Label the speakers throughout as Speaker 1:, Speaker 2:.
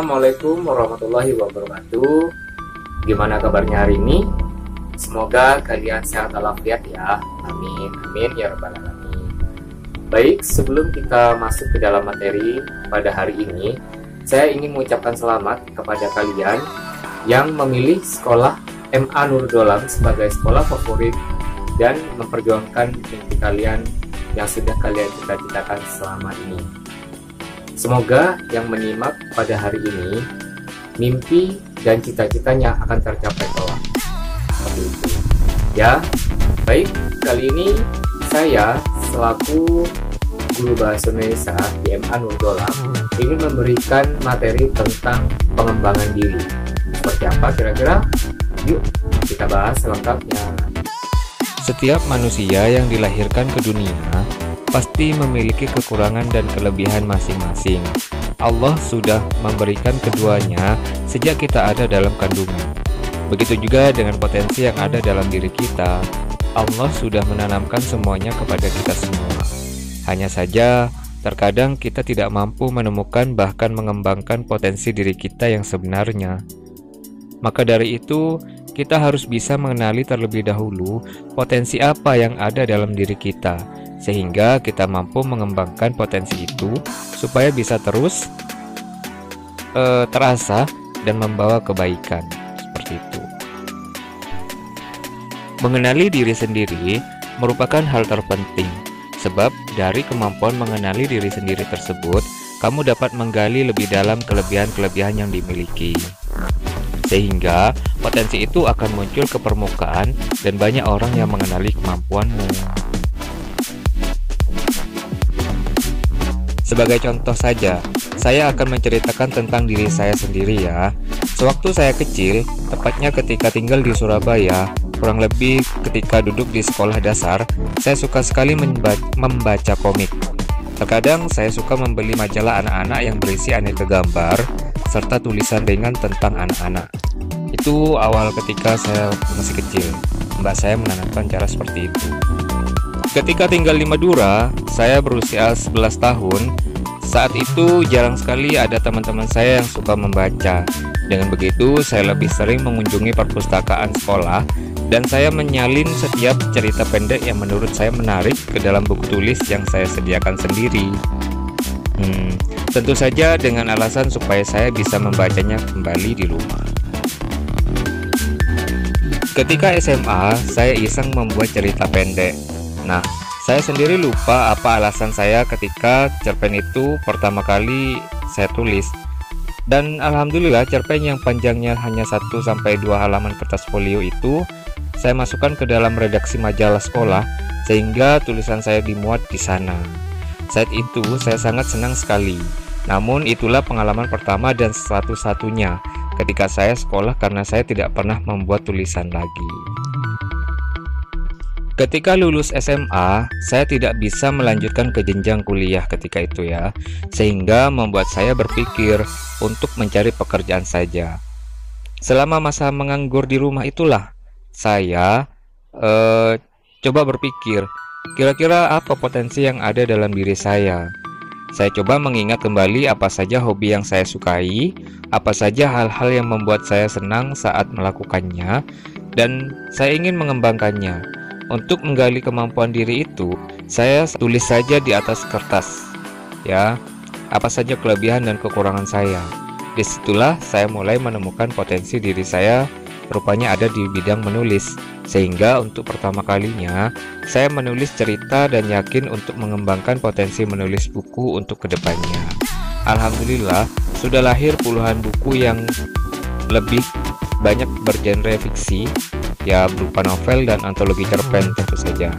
Speaker 1: Assalamualaikum warahmatullahi wabarakatuh. Gimana kabarnya hari ini? Semoga kalian sehat walafiat ya. Amin, amin ya rabbal alamin. Baik, sebelum kita masuk ke dalam materi pada hari ini, saya ingin mengucapkan selamat kepada kalian yang memilih sekolah MA Nurul Dolam sebagai sekolah favorit dan memperjuangkan mimpi kalian yang sudah kalian cita-citakan selama ini. Semoga yang menyimak pada hari ini, mimpi dan cita-citanya akan tercapai kelak. Seperti itu. Ya, baik, kali ini saya selaku guru bahasa Indonesia di MA Nurul Dolam ingin memberikan materi tentang pengembangan diri. Seperti apa kira-kira? Yuk, kita bahas selengkapnya.
Speaker 2: Setiap manusia yang dilahirkan ke dunia pasti memiliki kekurangan dan kelebihan masing-masing. Allah sudah memberikan keduanya sejak kita ada dalam kandungan. Begitu juga dengan potensi yang ada dalam diri kita. Allah sudah menanamkan semuanya kepada kita semua. Hanya saja, terkadang kita tidak mampu menemukan bahkan mengembangkan potensi diri kita yang sebenarnya. Maka dari itu, kita harus bisa mengenali terlebih dahulu potensi apa yang ada dalam diri kita, sehingga kita mampu mengembangkan potensi itu supaya bisa terus terasa dan membawa kebaikan. Seperti itu. Mengenali diri sendiri merupakan hal terpenting, sebab dari kemampuan mengenali diri sendiri tersebut, kamu dapat menggali lebih dalam kelebihan-kelebihan yang dimiliki. Sehingga potensi itu akan muncul ke permukaan dan banyak orang yang mengenali kemampuanmu. Sebagai contoh saja, saya akan menceritakan tentang diri saya sendiri ya. Sewaktu saya kecil, tepatnya ketika tinggal di Surabaya, kurang lebih ketika duduk di sekolah dasar, saya suka sekali membaca komik. Terkadang saya suka membeli majalah anak-anak yang berisi aneka gambar, serta tulisan ringan tentang anak-anak. Itu awal ketika saya masih kecil. Mbak saya menanamkan cara seperti itu. Ketika tinggal di Madura, saya berusia 11 tahun. Saat itu jarang sekali ada teman-teman saya yang suka membaca. Dengan begitu, saya lebih sering mengunjungi perpustakaan sekolah dan saya menyalin setiap cerita pendek yang menurut saya menarik ke dalam buku tulis yang saya sediakan sendiri. Tentu saja dengan alasan supaya saya bisa membacanya kembali di rumah. Ketika SMA, saya iseng membuat cerita pendek. Nah, saya sendiri lupa apa alasan saya ketika cerpen itu pertama kali saya tulis. Dan alhamdulillah cerpen yang panjangnya hanya 1-2 halaman kertas folio itu saya masukkan ke dalam redaksi majalah sekolah sehingga tulisan saya dimuat di sana. Saat itu saya sangat senang sekali. Namun itulah pengalaman pertama dan satu-satunya ketika saya sekolah karena saya tidak pernah membuat tulisan lagi. Ketika lulus SMA, saya tidak bisa melanjutkan ke jenjang kuliah ketika itu ya, sehingga membuat saya berpikir untuk mencari pekerjaan saja. Selama masa menganggur di rumah itulah, saya coba berpikir, kira-kira apa potensi yang ada dalam diri saya. Saya coba mengingat kembali apa saja hobi yang saya sukai, apa saja hal-hal yang membuat saya senang saat melakukannya, dan saya ingin mengembangkannya. Untuk menggali kemampuan diri itu, saya tulis saja di atas kertas, ya, apa saja kelebihan dan kekurangan saya. Disitulah saya mulai menemukan potensi diri saya, rupanya ada di bidang menulis. Sehingga untuk pertama kalinya, saya menulis cerita dan yakin untuk mengembangkan potensi menulis buku untuk kedepannya. Alhamdulillah, sudah lahir puluhan buku yang lebih banyak bergenre fiksi, ya berupa novel dan antologi cerpen tentu saja.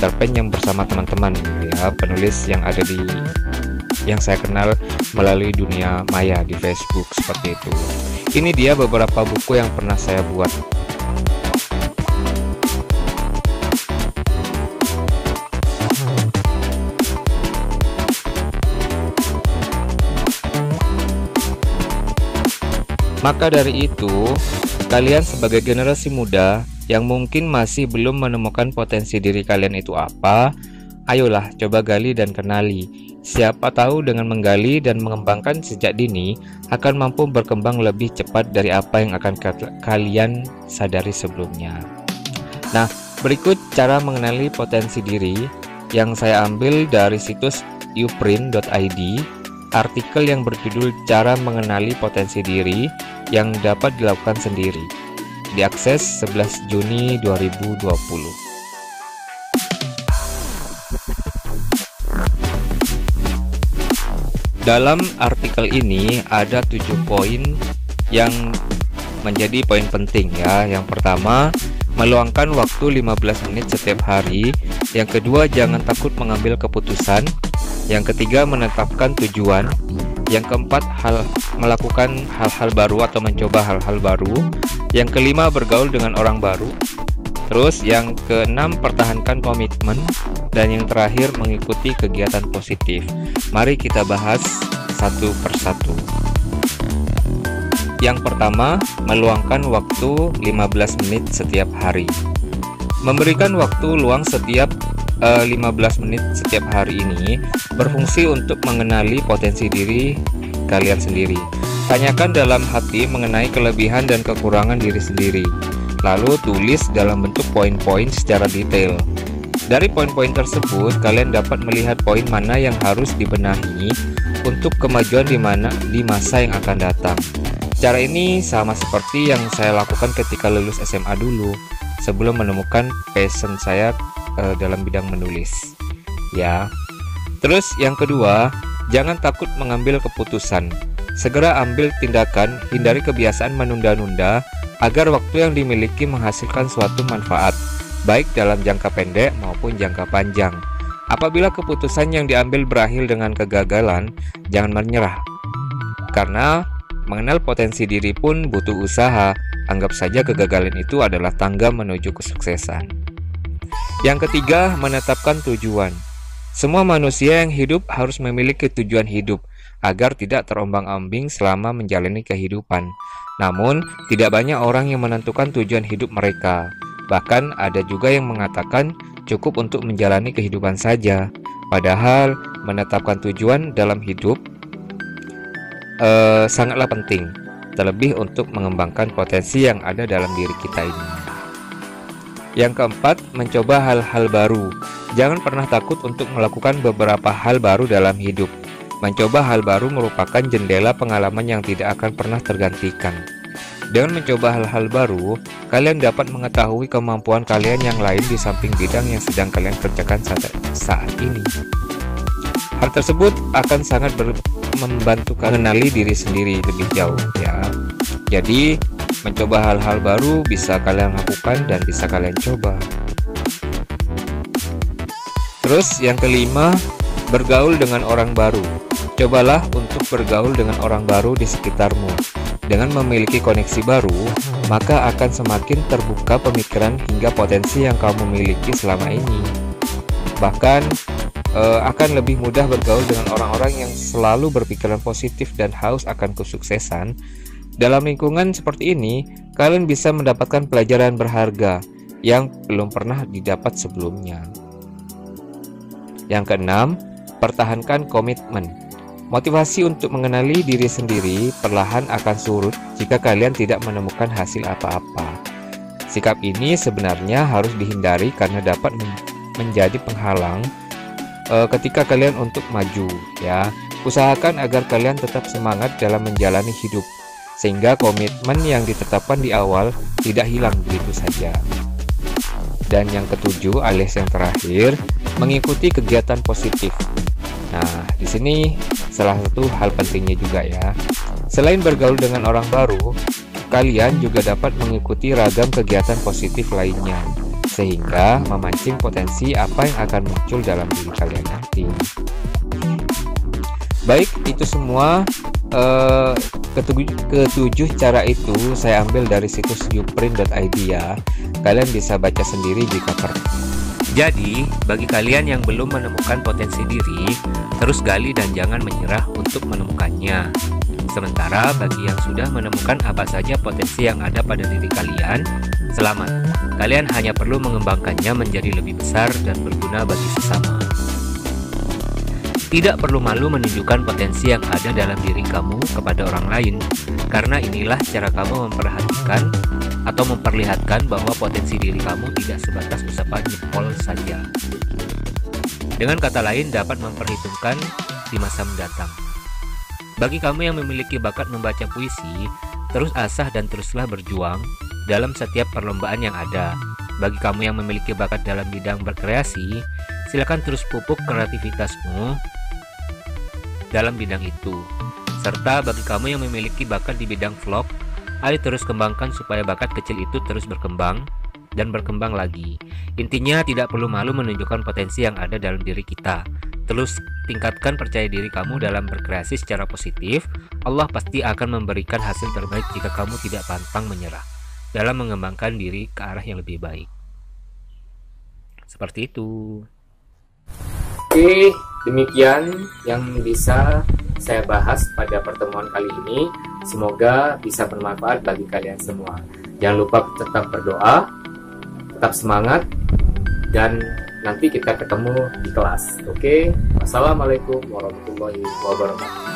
Speaker 2: Cerpen yang bersama teman-teman ya, penulis yang ada di yang saya kenal melalui dunia maya di Facebook seperti itu. Ini dia beberapa buku yang pernah saya buat. Maka dari itu, kalian sebagai generasi muda yang mungkin masih belum menemukan potensi diri kalian itu apa, ayolah coba gali dan kenali. Siapa tahu dengan menggali dan mengembangkan sejak dini akan mampu berkembang lebih cepat dari apa yang akan kalian sadari sebelumnya. Nah, berikut cara mengenali potensi diri yang saya ambil dari situs uprint.id, artikel yang berjudul Cara Mengenali Potensi Diri yang dapat dilakukan sendiri. Diakses 11 Juni 2020. Dalam artikel ini ada 7 poin yang menjadi poin penting ya. Yang pertama, meluangkan waktu 15 menit setiap hari. Yang kedua, jangan takut mengambil keputusan. Yang ketiga, menetapkan tujuan. Yang keempat, melakukan hal-hal baru atau mencoba hal-hal baru. Yang kelima, bergaul dengan orang baru. Terus yang keenam, pertahankan komitmen. Dan yang terakhir, mengikuti kegiatan positif. Mari kita bahas satu persatu. Yang pertama, meluangkan waktu 15 menit setiap hari. Memberikan waktu luang setiap 15 menit setiap hari ini berfungsi untuk mengenali potensi diri kalian sendiri. Tanyakan dalam hati mengenai kelebihan dan kekurangan diri sendiri. Lalu tulis dalam bentuk poin-poin secara detail. Dari poin-poin tersebut, kalian dapat melihat poin mana yang harus dibenahi untuk kemajuan di masa yang akan datang. Cara ini sama seperti yang saya lakukan ketika lulus SMA dulu, sebelum menemukan passion saya dalam bidang menulis. Ya. Terus yang kedua, jangan takut mengambil keputusan. Segera ambil tindakan, hindari kebiasaan menunda-nunda agar waktu yang dimiliki menghasilkan suatu manfaat, baik dalam jangka pendek maupun jangka panjang. Apabila keputusan yang diambil berakhir dengan kegagalan, jangan menyerah. Karena mengenal potensi diri pun butuh usaha. Anggap saja kegagalan itu adalah tangga menuju kesuksesan. Yang ketiga, menetapkan tujuan. Semua manusia yang hidup harus memiliki tujuan hidup agar tidak terombang-ambing selama menjalani kehidupan. Namun, tidak banyak orang yang menentukan tujuan hidup mereka. Bahkan ada juga yang mengatakan cukup untuk menjalani kehidupan saja. Padahal menetapkan tujuan dalam hidup sangatlah penting, terlebih untuk mengembangkan potensi yang ada dalam diri kita ini. Yang keempat, mencoba hal-hal baru. Jangan pernah takut untuk melakukan beberapa hal baru dalam hidup. Mencoba hal baru merupakan jendela pengalaman yang tidak akan pernah tergantikan. Dengan mencoba hal-hal baru, kalian dapat mengetahui kemampuan kalian yang lain di samping bidang yang sedang kalian kerjakan saat ini. Hal tersebut akan sangat membantu mengenali diri sendiri lebih jauh ya. Jadi, mencoba hal-hal baru bisa kalian lakukan dan bisa kalian coba. Terus yang kelima, bergaul dengan orang baru. Cobalah untuk bergaul dengan orang baru di sekitarmu. Dengan memiliki koneksi baru, maka akan semakin terbuka pemikiran hingga potensi yang kamu miliki selama ini. Bahkan akan lebih mudah bergaul dengan orang-orang yang selalu berpikiran positif dan haus akan kesuksesan. Dalam lingkungan seperti ini, kalian bisa mendapatkan pelajaran berharga yang belum pernah didapat sebelumnya. Yang keenam, pertahankan komitmen. Motivasi untuk mengenali diri sendiri perlahan akan surut jika kalian tidak menemukan hasil apa-apa. Sikap ini sebenarnya harus dihindari karena dapat menjadi penghalang ketika kalian untuk maju ya. Usahakan agar kalian tetap semangat dalam menjalani hidup, sehingga komitmen yang ditetapkan di awal tidak hilang begitu saja. Dan yang ketujuh, alias yang terakhir, mengikuti kegiatan positif. Nah, di sini salah satu hal pentingnya juga ya. Selain bergaul dengan orang baru, kalian juga dapat mengikuti ragam kegiatan positif lainnya, sehingga memancing potensi apa yang akan muncul dalam diri kalian nanti. Baik, itu semua ketujuh cara itu saya ambil dari situs uprint.id ya. Kalian bisa baca sendiri jika perlu. Jadi, bagi kalian yang belum menemukan potensi diri, terus gali dan jangan menyerah untuk menemukannya. Sementara bagi yang sudah menemukan apa saja potensi yang ada pada diri kalian, selamat. Kalian hanya perlu mengembangkannya menjadi lebih besar dan berguna bagi sesama. Tidak perlu malu menunjukkan potensi yang ada dalam diri kamu kepada orang lain, karena inilah cara kamu memperhatikan atau memperlihatkan bahwa potensi diri kamu tidak sebatas usapan jempol saja. Dengan kata lain, dapat memperhitungkan di masa mendatang. Bagi kamu yang memiliki bakat membaca puisi, terus asah dan teruslah berjuang dalam setiap perlombaan yang ada. Bagi kamu yang memiliki bakat dalam bidang berkreasi, silakan terus pupuk kreativitasmu dalam bidang itu. Serta bagi kamu yang memiliki bakat di bidang vlog, ayo terus kembangkan supaya bakat kecil itu terus berkembang dan berkembang lagi. Intinya tidak perlu malu menunjukkan potensi yang ada dalam diri kita. Terus tingkatkan percaya diri kamu dalam berkreasi secara positif. Allah pasti akan memberikan hasil terbaik jika kamu tidak pantang menyerah dalam mengembangkan diri ke arah yang lebih baik. Seperti itu.
Speaker 1: Oke, demikian yang bisa saya bahas pada pertemuan kali ini. Semoga bisa bermanfaat bagi kalian semua. Jangan lupa tetap berdoa, tetap semangat, dan nanti kita ketemu di kelas. Oke, wassalamualaikum warahmatullahi wabarakatuh.